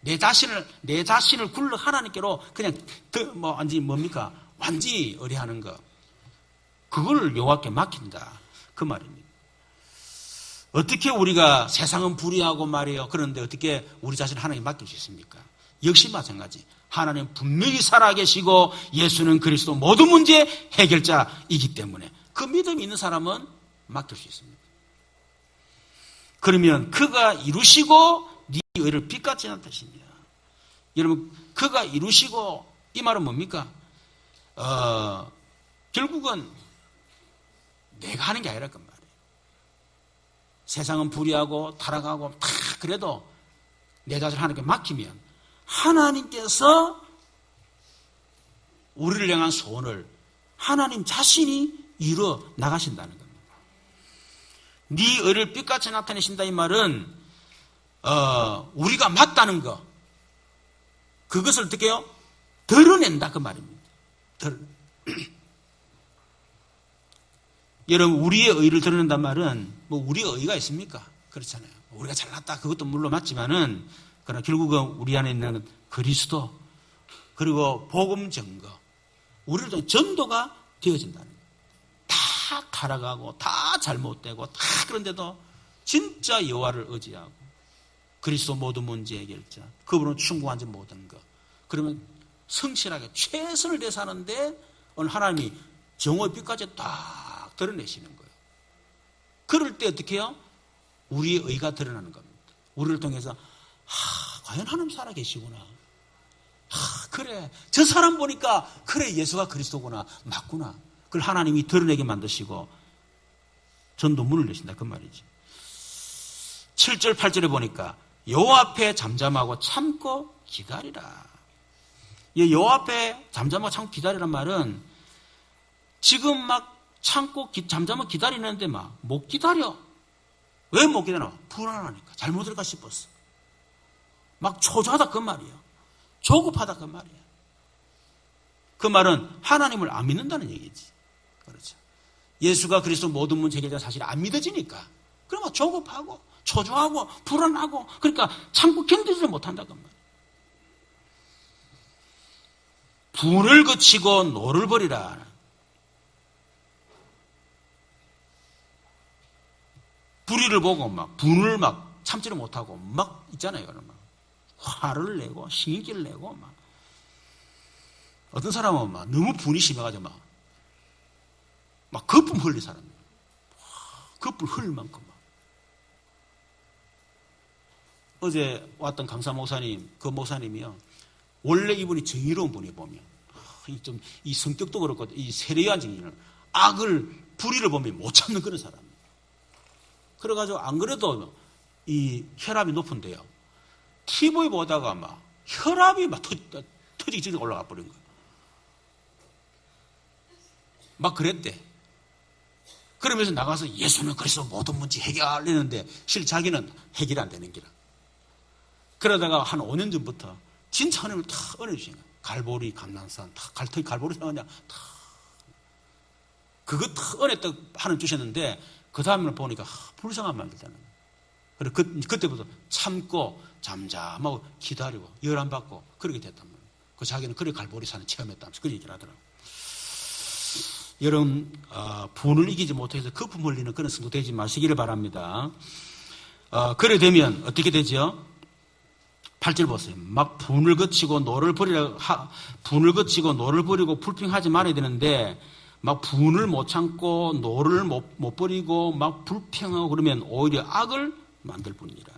내 자신을 굴러 하나님께로 그냥 완전히 의뢰하는 거. 그걸 여호와께 맡긴다. 그 말입니다. 어떻게 우리가 세상은 불의하고 말이에요. 그런데 어떻게 우리 자신을 하나님께 맡길 수 있습니까? 역시 마찬가지. 하나님 분명히 살아계시고 예수는 그리스도 모든 문제의 해결자이기 때문에 그 믿음이 있는 사람은 맡길 수 있습니다. 그러면 그가 이루시고 네 의를 빛같이 하는 뜻입니다. 여러분, 그가 이루시고 이 말은 뭡니까? 결국은 내가 하는 게 아니라 그 말이에요. 세상은 불의하고 타락하고 다 그래도 내 자신을 하나님께 맡기면 하나님께서 우리를 향한 소원을 하나님 자신이 이루어 나가신다는 겁니다. 네 의를 빛같이 나타내신다 이 말은 우리가 맞다는 거 그것을 어떻게 해요? 드러낸다 그 말입니다. 여러분 우리의 의를 드러낸단 말은 뭐 우리의 의가 있습니까? 그렇잖아요. 우리가 잘났다 그것도 물론 맞지만은 그러나 결국은 우리 안에 있는 그리스도 그리고 복음 증거 우리를 통해 전도가 되어진다는 거예요. 다 타락하고 다 잘못되고 다 그런데도 진짜 여호와를 의지하고 그리스도 모든 문제 해결자 그분은 충분한지 모든 것 그러면 성실하게 최선을 다해 사는데 오늘 하나님이 정오의 빛까지 딱 드러내시는 거예요. 그럴 때 어떻게 해요? 우리의 의가 드러나는 겁니다. 우리를 통해서 과연 하나님 살아계시구나. 그래 저 사람 보니까 그래 예수가 그리스도구나 맞구나. 그걸 하나님이 드러내게 만드시고 전도문을 내신다 그 말이지. 7절 8절에 보니까 여호와 앞에 잠잠하고 참고 기다리라. 이 여호와 앞에 잠잠하고 참고 기다리란 말은 지금 막 참고 잠잠하고 기다리는데 막 못 기다려. 왜 못 기다려? 불안하니까 잘못할까 싶었어. 막 초조하다 그 말이에요. 조급하다 그 말이에요. 그 말은 하나님을 안 믿는다는 얘기지. 그렇죠. 예수가 그리스도 모든 문제 해결자 사실 안 믿어지니까 그러면 조급하고 초조하고 불안하고 그러니까 참고 견디지를 못한다 그 말이에요. 분을 그치고 노를 버리라. 불의를 보고 막 분을 막 참지를 못하고 막 있잖아요. 막 화를 내고 신기를 내고 막 어떤 사람은 막 너무 분이 심해가지고 막 거품 흘린 사람이에요. 거품 흘릴 만큼 막. 어제 왔던 강사 목사님 그 목사님이요. 원래 이분이 정의로운 분이 보면 좀 이 성격도 그렇고 이 세례요한 증인을 악을 불의를 보면 못 참는 그런 사람이에요. 그래가지고 안 그래도 이 혈압이 높은데요. TV 보다가 막 혈압이 막 터지기 전에 올라가 버린 거예요. 막 그랬대. 그러면서 나가서 예수는 그래서 모든 문제 해결하려는데 실제 자기는 해결이 안 되는 기라. 그러다가 한 5년 전부터 진짜 하나님을 다 은혜 주신 거예요. 갈보리, 감난산, 다 갈보리 생각하냐, 다. 그거 다 은혜 딱 하나님 주셨는데, 그 다음에 보니까, 불쌍한 마음이 들다는 거예요. 그리고 그때부터 참고, 잠잠하고, 기다리고, 열안 받고, 그렇게 됐단 말이에요. 그 자기는 그래 갈보리 산을 체험했다면서 그런 얘기를 하더라고요. 여러분, 분을 이기지 못해서 거품 흘리는 그런 성도 되지 마시기를 바랍니다. 그래 되면 어떻게 되죠? 8절 보세요. 막 분을 거치고 노를 버리고 불평하지 말아야 되는데 막 분을 못 참고 노를 못 버리고 막 불평하고 그러면 오히려 악을 만들 뿐이라.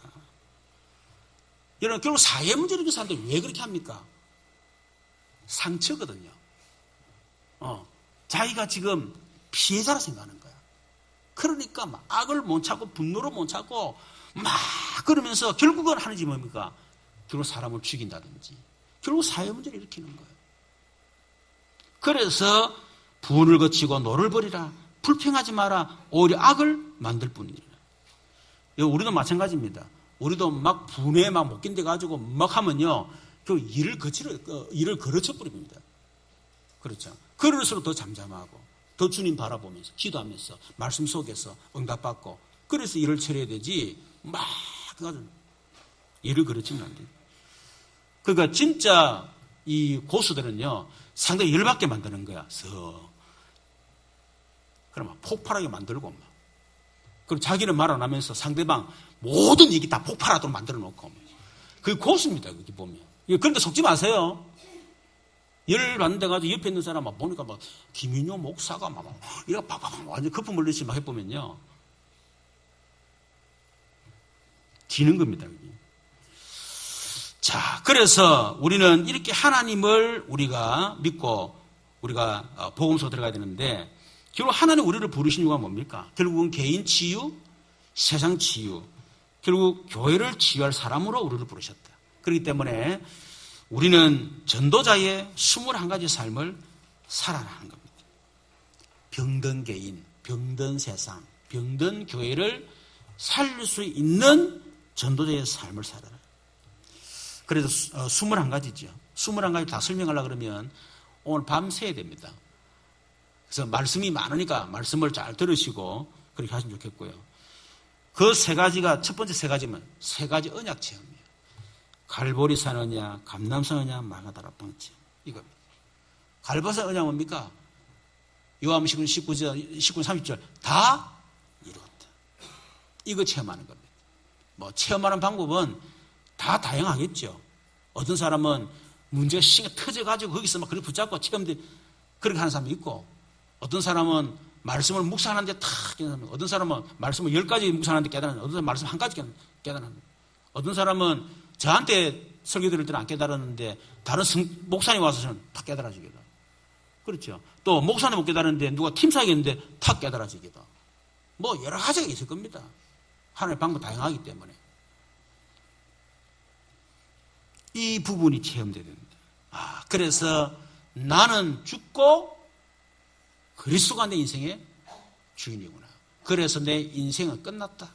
여러분 결국 사회 문제를 이렇게 사는데 왜 그렇게 합니까? 상처거든요. 자기가 지금 피해자라 생각하는 거야. 그러니까 막 악을 못 참고 분노를 못 참고 막 그러면서 결국은 하는 게 뭡니까? 결국 사람을 죽인다든지 결국 사회 문제를 일으키는 거예요. 그래서 분을 거치고 노를 버리라. 불평하지 마라. 오히려 악을 만들 뿐이라. 우리도 마찬가지입니다. 우리도 막 분에 막 못 견뎌가지고 막 하면요. 그 일을 거르쳐 버립니다. 그렇죠. 그럴수록 더 잠잠하고 더 주님 바라보면서 기도하면서 말씀 속에서 응답받고 그래서 일을 처리해야 되지 막 일을 거르치면 안 돼요. 그러니까 진짜 이 고수들은요, 상당히 열받게 만드는 거야. 그러면 폭발하게 만들고, 그럼 자기는 말 안 하면서 상대방 모든 얘기 다 폭발하도록 만들어 놓고. 그게 고수입니다, 그게 보면. 그런데 속지 마세요. 열받는 데 가지고 옆에 있는 사람 막 보니까 막, 김인효 목사가 막, 이렇게 팍팍 완전 거품 물리듯이 막 해보면요. 지는 겁니다, 그게. 자, 그래서 우리는 이렇게 하나님을 우리가 믿고 우리가 복음소 들어가야 되는데, 결국 하나님 우리를 부르신 이유가 뭡니까? 결국은 개인 치유, 세상 치유, 결국 교회를 치유할 사람으로 우리를 부르셨다. 그렇기 때문에 우리는 전도자의 21가지 삶을 살아나는 겁니다. 병든 개인, 병든 세상, 병든 교회를 살릴 수 있는 전도자의 삶을 살아라. 그래서 21가지죠. 21가지 다 설명하려고 그러면 오늘 밤 새야 됩니다. 그래서 말씀이 많으니까 말씀을 잘 들으시고 그렇게 하시면 좋겠고요. 그 세 가지가, 첫 번째 세 가지면 세 가지 언약 체험이에요. 갈보리산 언약, 감람산 언약, 마가다라방 체험. 이겁니다. 갈보리산 언약 뭡니까? 요한복음 19절, 30절 다 이루었다. 이거 체험하는 겁니다. 뭐 체험하는 방법은 다 다양하겠죠. 어떤 사람은 문제가 신경 터져가지고 거기서 막 그렇게 붙잡고 체험돼 그렇게 하는 사람이 있고, 어떤 사람은 말씀을 묵상하는데 탁 깨달는, 어떤 사람은 말씀을 10가지 묵상하는데 깨달는, 어떤 사람은 말씀 한 가지 깨달는, 어떤 사람은 저한테 설교 들을 때는 안 깨달았는데 다른 목사님 와서는 탁 깨달아지기도. 그렇죠. 또 목사님 못 깨달았는데 누가 팀 사귀었는데 탁 깨달아지기도. 뭐 여러 가지가 있을 겁니다. 하나님의 방법 다양하기 때문에. 이 부분이 체험돼야 됩니다. 그래서 나는 죽고 그리스도가 내 인생의 주인이구나. 그래서 내 인생은 끝났다.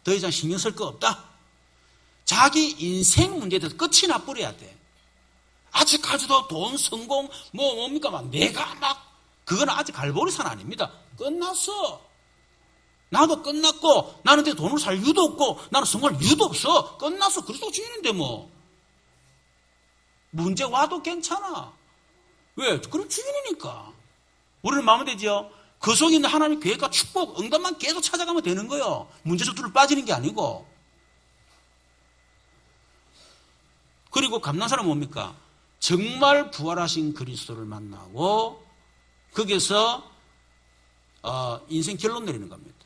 더 이상 신경 쓸 거 없다. 자기 인생 문제에 대해서 끝이 나버려야 돼. 아직까지도 돈, 성공, 뭡니까? 막 내가 막, 그건 아직 갈보리산 아닙니다. 끝났어. 나도 끝났고, 나는 내 돈을 살 이유도 없고, 나는 성공할 이유도 없어. 끝났어. 그리스도 주인인데 뭐. 문제 와도 괜찮아. 왜? 그럼 주인이니까. 우리는 마음에 되죠? 그 속에 있는 하나님의 계획과 축복, 응답만 계속 찾아가면 되는 거예요. 문제에서 뚫을 빠지는 게 아니고. 그리고 감난사는 뭡니까? 정말 부활하신 그리스도를 만나고 거기서 인생 결론 내리는 겁니다.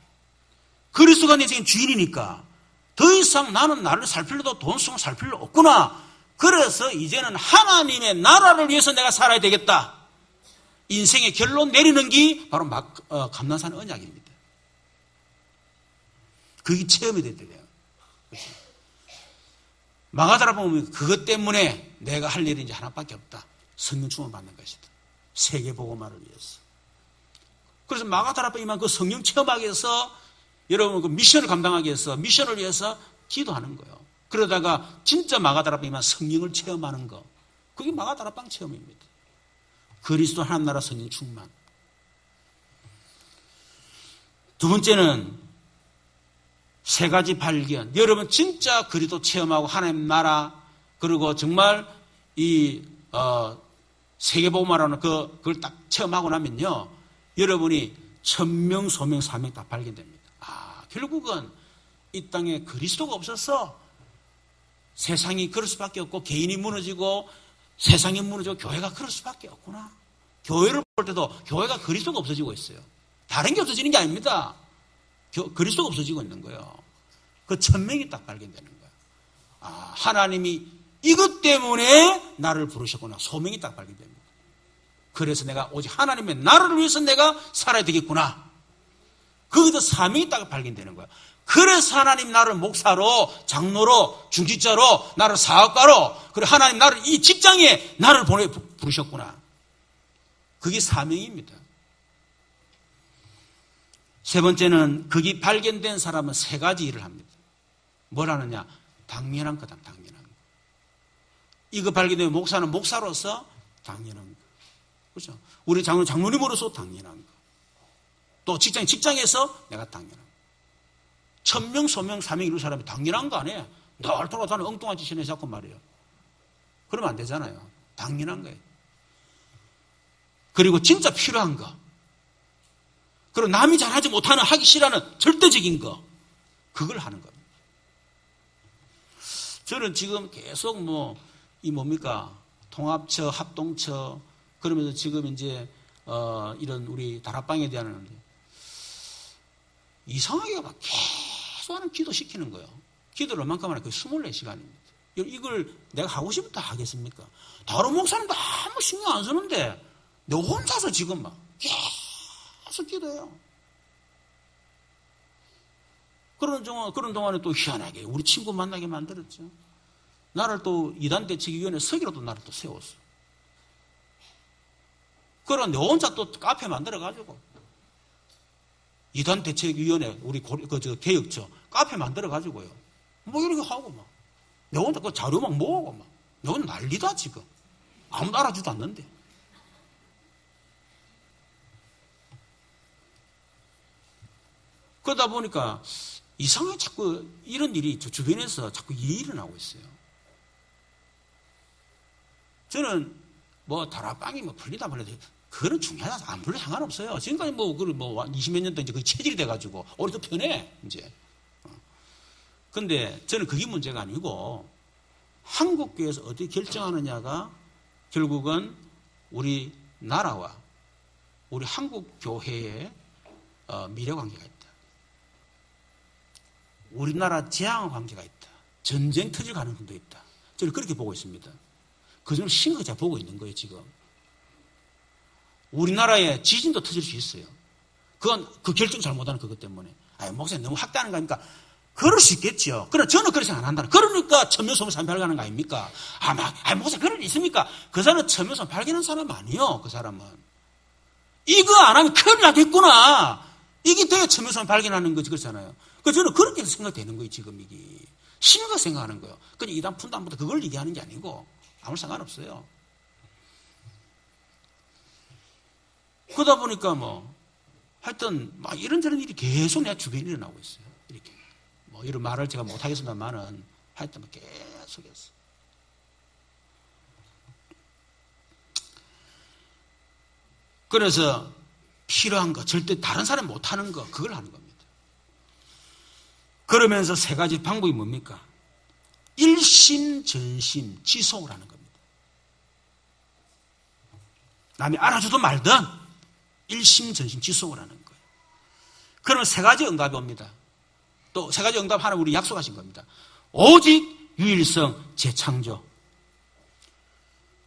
그리스도가 내 인생의 주인이니까 더 이상 나는 나를 살 필요도 돈 쓰고 살 필요 없구나. 그래서 이제는 하나님의 나라를 위해서 내가 살아야 되겠다. 인생의 결론 내리는 게 바로 감난산 언약입니다. 그게 체험이 됐대요. 그렇죠? 마가다라 보면 그것 때문에 내가 할 일이 이제 하나밖에 없다. 성령 충만 받는 것이다. 세계 복음화를 위해서. 그래서 마가다라파 이만 그 성령 체험하기 위해서 여러분 그 미션을 감당하기 위해서 미션을 위해서 기도하는 거예요. 그러다가 진짜 마가다라파 이만 성령을 체험하는 거. 그게 마가다라빵 체험입니다. 그리스도 하나님 나라 성령 충만. 두 번째는 세 가지 발견. 여러분 진짜 그리스도 체험하고 하나님 나라 그리고 정말 이 세계복음화라는 그걸 딱 체험하고 나면요, 여러분이 천명, 소명, 사명 다 발견됩니다. 결국은 이 땅에 그리스도가 없어서 세상이 그럴 수밖에 없고 개인이 무너지고 세상이 무너지고 교회가 그럴 수밖에 없구나. 교회를 볼 때도 교회가 그리스도가 없어지고 있어요. 다른 게 없어지는 게 아닙니다. 그리스도가 없어지고 있는 거예요. 그 천명이 딱 발견되는 거예요. 하나님이 이것 때문에 나를 부르셨구나. 소명이 딱 발견됩니다. 그래서 내가 오직 하나님의 나라를 위해서 내가 살아야 되겠구나. 거기서 사명이 딱 발견되는 거예요. 그래서 하나님 나를 목사로, 장로로, 중직자로, 나를 사업가로, 그리고 하나님 나를 이 직장에 나를 부르셨구나. 그게 사명입니다. 세 번째는 그게 발견된 사람은 세 가지 일을 합니다. 뭘 하느냐? 당연한 거다, 당연한 거. 이거 발견되면 목사는 목사로서 당연한 거. 그렇죠? 우리 장로님으로서 당연한 거. 또 직장에서 내가 당연한 거. 천명, 소명, 사명 이룰 사람이 당연한 거 아니에요. 늘 돌아다니는 엉뚱한 짓을 해서 자꾸 말이에요. 그러면 안 되잖아요. 당연한 거예요. 그리고 진짜 필요한 거. 그리고 남이 잘하지 못하는, 하기 싫어하는 절대적인 거. 그걸 하는 겁니다. 저는 지금 계속 뭡니까? 통합처, 합동처, 그러면서 지금 이제, 이런 우리 다락방에 대한 이상하게 막 계속 하는 기도 시키는 거예요. 기도를 얼만큼 하나? 거의 24시간입니다. 이걸 내가 하고 싶다 하겠습니까? 다른 목사님도 아무 신경 안 쓰는데, 너 혼자서 지금 막 계속 기도해요. 그런 동안에 또 희한하게 우리 친구 만나게 만들었죠. 나를 또 이단대책위원회 서기로도 나를 또 세웠어. 그런데 혼자 또 카페 만들어가지고 이단대책위원회 우리 개혁처 카페 만들어가지고요. 이렇게 하고 막 내 혼자 그 자료 막 모으고 막 내 혼자 난리다 지금. 아무도 알아주지도 않는데. 그러다 보니까 이상하게 자꾸 이런 일이 저 주변에서 자꾸 일어나고 있어요. 저는 다락방이 풀리다 말려도 그거는 중요하다. 안 풀려 상관없어요. 지금까지 20몇 년도 이제 거의 체질이 돼가지고 오히려 더 편해, 이제. 근데 저는 그게 문제가 아니고 한국교회에서 어떻게 결정하느냐가 결국은 우리 나라와 우리 한국교회의 미래관계가 있다. 우리나라 재앙 관계가 있다. 전쟁 터질 가능성도 있다. 저는 그렇게 보고 있습니다. 그 점을 심각하게 제가 보고 있는 거예요, 지금. 우리나라에 지진도 터질 수 있어요. 그건 그 결정 잘못하는 그것 때문에. 목사님 너무 확대하는 거 아닙니까? 그럴 수 있겠죠. 그러나 저는 그렇게 생각 안 한다. 그러니까 천면소문 발견하는 거 아닙니까? 목사님 그럴 일 있습니까? 그 사람은 천면소문 발견한 사람 아니에요, 그 사람은. 이거 안 하면 큰일 나겠구나. 이게 돼야 천면소문 발견하는 거지, 그렇잖아요. 그래서 저는 그렇게 생각되는 거예요, 지금 이게. 심각하게 생각하는 거예요. 그냥 이단 푼다부터 그걸 얘기하는 게 아니고 아무 상관없어요. 그러다 보니까 하여튼 이런저런 일이 계속 내 주변에 일어나고 있어요. 이렇게. 이런 말을 제가 못하겠습니다만은 하여튼 계속해서. 그래서 필요한 거, 절대 다른 사람 못하는 거, 그걸 하는 겁니다. 그러면서 세 가지 방법이 뭡니까? 일심전심 지속을 하는 겁니다. 남이 알아주든 말든 일심전심 지속을 하는 거예요. 그러면 세 가지 응답이 옵니다. 또 세 가지 응답 하나 우리 약속하신 겁니다. 오직 유일성 재창조.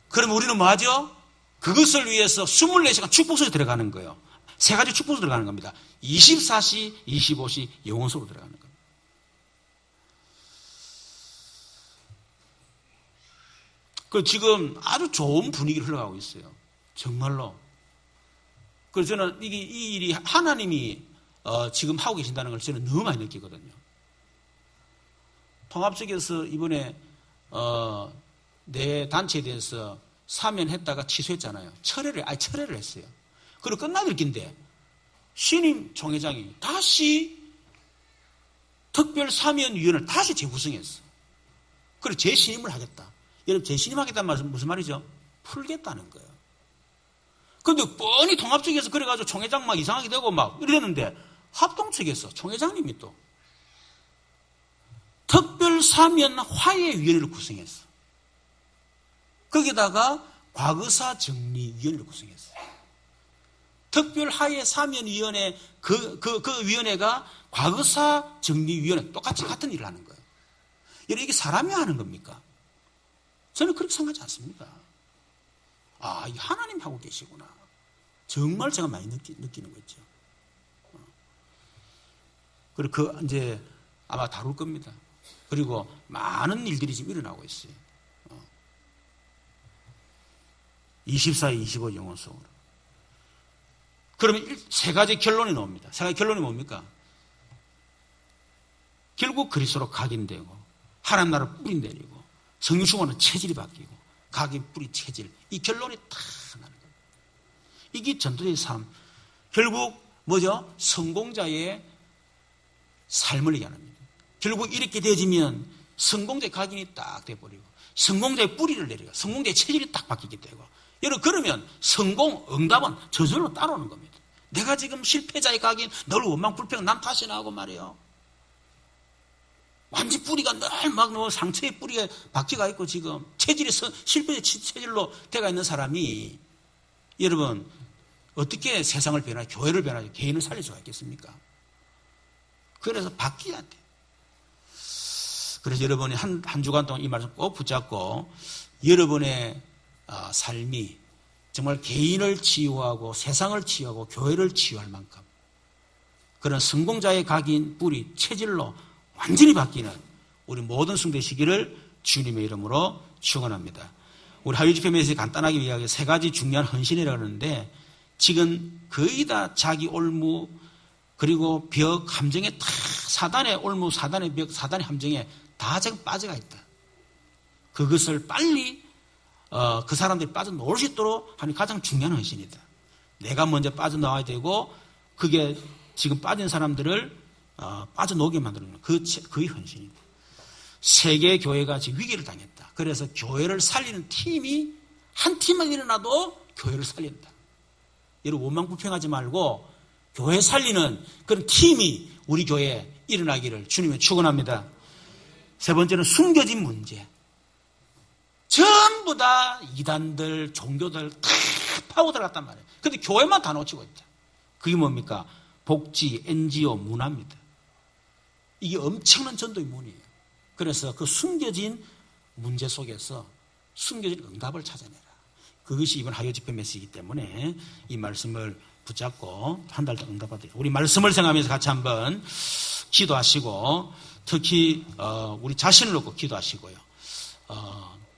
그럼 우리는 뭐하죠? 그것을 위해서 24시간 축복소에 들어가는 거예요. 세 가지 축복소 들어가는 겁니다. 24시, 25시 영혼소로 들어가는 겁니다. 지금 아주 좋은 분위기를 흘러가고 있어요. 정말로. 그래서 저는 이 일이 하나님이 지금 하고 계신다는 걸 저는 너무 많이 느끼거든요. 통합 측에서 이번에 내 단체에 대해서 사면했다가 취소했잖아요. 철회를 했어요. 그리고 끝나들 긴데 신임 총회장이 다시 특별 사면위원회를 다시 재구성했어. 그리고 재신임을 하겠다. 여러분, 재신임하겠다는 말은 무슨 말이죠? 풀겠다는 거예요. 근데 뻔히 통합 측에서 그래가지고 총회장 막 이상하게 되고 막 이랬는데 합동 측에서 총회장님이 또 특별 사면 화해위원회를 구성했어. 거기다가 과거사 정리위원회를 구성했어. 특별 화해 사면위원회 그 위원회가 과거사 정리위원회 똑같이 같은 일을 하는 거예요. 여러분, 이게 사람이 하는 겁니까? 저는 그렇게 생각하지 않습니다. 이 하나님 하고 계시구나. 정말 제가 많이 느끼는 거죠. 그리고 이제 아마 다룰 겁니다. 그리고 많은 일들이 지금 일어나고 있어요. 24, 25 영혼 속으로. 그러면 세 가지 결론이 나옵니다. 세 가지 결론이 뭡니까? 결국 그리스도로 각인되고 하나님 나라를 뿌리 내리고 성령 충만은 체질이 바뀌고 각인 뿌리 체질, 이 결론이 다 나는 거예요. 이게 전도자의 삶. 결국 뭐죠? 성공자의 삶을 얘기합니다. 결국 이렇게 되어지면 성공자의 각인이 딱 돼버리고 성공자의 뿌리를 내려가. 성공자의 체질이 딱 바뀌게 되고. 여러분, 그러면 성공, 응답은 저절로 따라오는 겁니다. 내가 지금 실패자의 각인, 늘 원망불평, 남 탓이나 하고 말이에요. 완전 뿌리가 늘 막 상처의 뿌리가 바퀴가 있고 지금 체질이 실패의 체질로 돼가 있는 사람이 여러분 어떻게 세상을 변화해, 교회를 변화해, 개인을 살릴 수가 있겠습니까? 그래서 바뀌어야 돼. 그래서 여러분이 한 주간 동안 이 말씀 꼭 붙잡고 여러분의 삶이 정말 개인을 치유하고 세상을 치유하고 교회를 치유할 만큼 그런 성공자의 각인 뿌리 체질로 완전히 바뀌는 우리 모든 성도시기를 주님의 이름으로 축원합니다. 우리 하유집회에서 간단하게 이야기해 세 가지 중요한 헌신이라고 하는데 지금 거의 다 자기 올무 그리고 벽 함정에 다 사단의 올무 사단의 벽 사단의 함정에 다 지금 빠져가 있다. 그것을 빨리 그 사람들이 빠져나올 수 있도록 하는 가장 중요한 헌신이다. 내가 먼저 빠져나와야 되고 그게 지금 빠진 사람들을 빠져나오게 만드는 그의 헌신이다. 세계 교회가 지금 위기를 당했다. 그래서 교회를 살리는 팀이 한 팀만 일어나도 교회를 살린다. 여러분 원망불평하지 말고 교회 살리는 그런 팀이 우리 교회에 일어나기를 주님의 축원합니다. 세 번째는 숨겨진 문제. 전부 다 이단들, 종교들 다 파고 들어갔단 말이에요. 근데 교회만 다 놓치고 있다. 그게 뭡니까? 복지, NGO, 문화입니다. 이게 엄청난 전도의 문이에요. 그래서 그 숨겨진 문제 속에서 숨겨진 응답을 찾아내라. 그것이 이번 하요 집회 메시지이기 때문에 이 말씀을 붙잡고 한 달 더 응답받으라. 우리 말씀을 생각하면서 같이 한번 기도하시고 특히 우리 자신을 놓고 기도하시고요.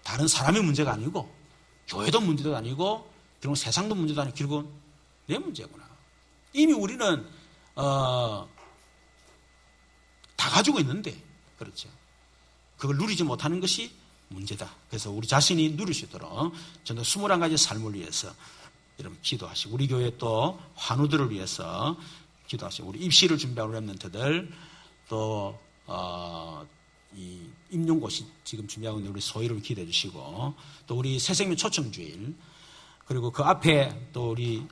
다른 사람의 문제가 아니고 교회도 문제도 아니고 결국 세상도 문제도 아니고 결국은 내 문제구나. 이미 우리는 다 가지고 있는데 그렇죠. 그걸 누리지 못하는 것이 문제다. 그래서 우리 자신이 누릴 수 있도록 저는 21가지 삶을 위해서 여러분 기도하시고 우리 교회 또 환우들을 위해서 기도하시고 우리 입시를 준비하는 렘넌트들 또 이 임용고시 지금 준비하고 있는 우리 소희를 기도해 주시고 또 우리 새생명 초청주일 그리고 그 앞에 또 우리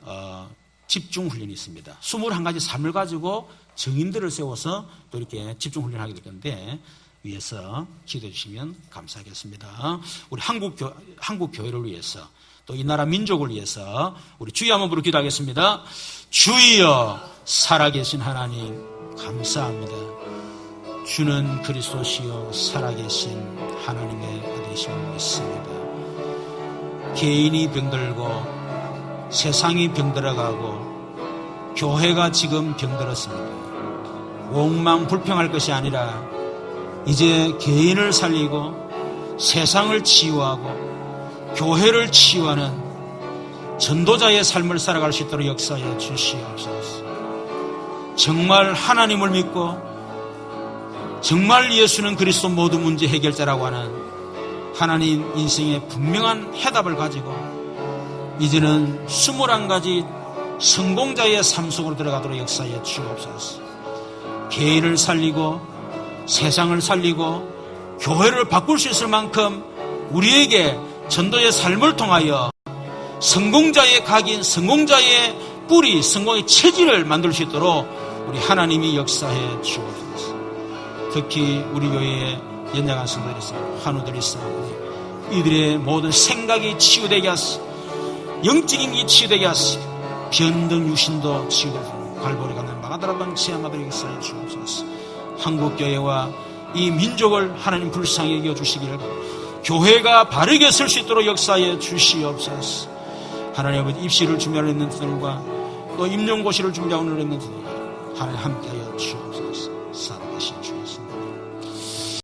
집중훈련이 있습니다. 21가지 삶을 가지고 증인들을 세워서 또 이렇게 집중훈련하게 될 건데 위해서 기도해 주시면 감사하겠습니다. 우리 한국 교회를 위해서 또 이 나라 민족을 위해서 우리 주여 한번 부르 기도하겠습니다. 주여 살아계신 하나님 감사합니다. 주는 그리스도시요 살아계신 하나님의 아들이심을 믿습니다. 개인이 병들고 세상이 병들어가고 교회가 지금 병들었습니다. 원망 불평할 것이 아니라 이제 개인을 살리고 세상을 치유하고 교회를 치유하는 전도자의 삶을 살아갈 수 있도록 역사해 주시옵소서. 정말 하나님을 믿고 정말 예수는 그리스도 모든 문제 해결자라고 하는 하나님 인생의 분명한 해답을 가지고 이제는 21가지 성공자의 삶 속으로 들어가도록 역사해 주옵소서. 개인을 살리고 세상을 살리고 교회를 바꿀 수 있을 만큼 우리에게 전도의 삶을 통하여 성공자의 각인, 성공자의 뿌리, 성공의 체질을 만들 수 있도록 우리 하나님이 역사해 주옵소서. 특히 우리 교회에 연약한 성도들이 있습니다. 환우들이 있습니다. 이들의 모든 생각이 치유되게 하시고 영적인 게 치유되게 하시고 변덕 유신도 치유되고 갈보리가 난 마가다라반 치아마들에게 역사해 주옵소서. 한국교회와 이 민족을 하나님 불쌍히 여겨주시기를 교회가 바르게 설 수 있도록 역사해 주시옵소서. 하나님 아버지 입시를 준비하는 렘넌트들과 또 임용고시를 준비하는 렘넌트들 하나님 함께하여 주옵소서. 살아계신 주 예수님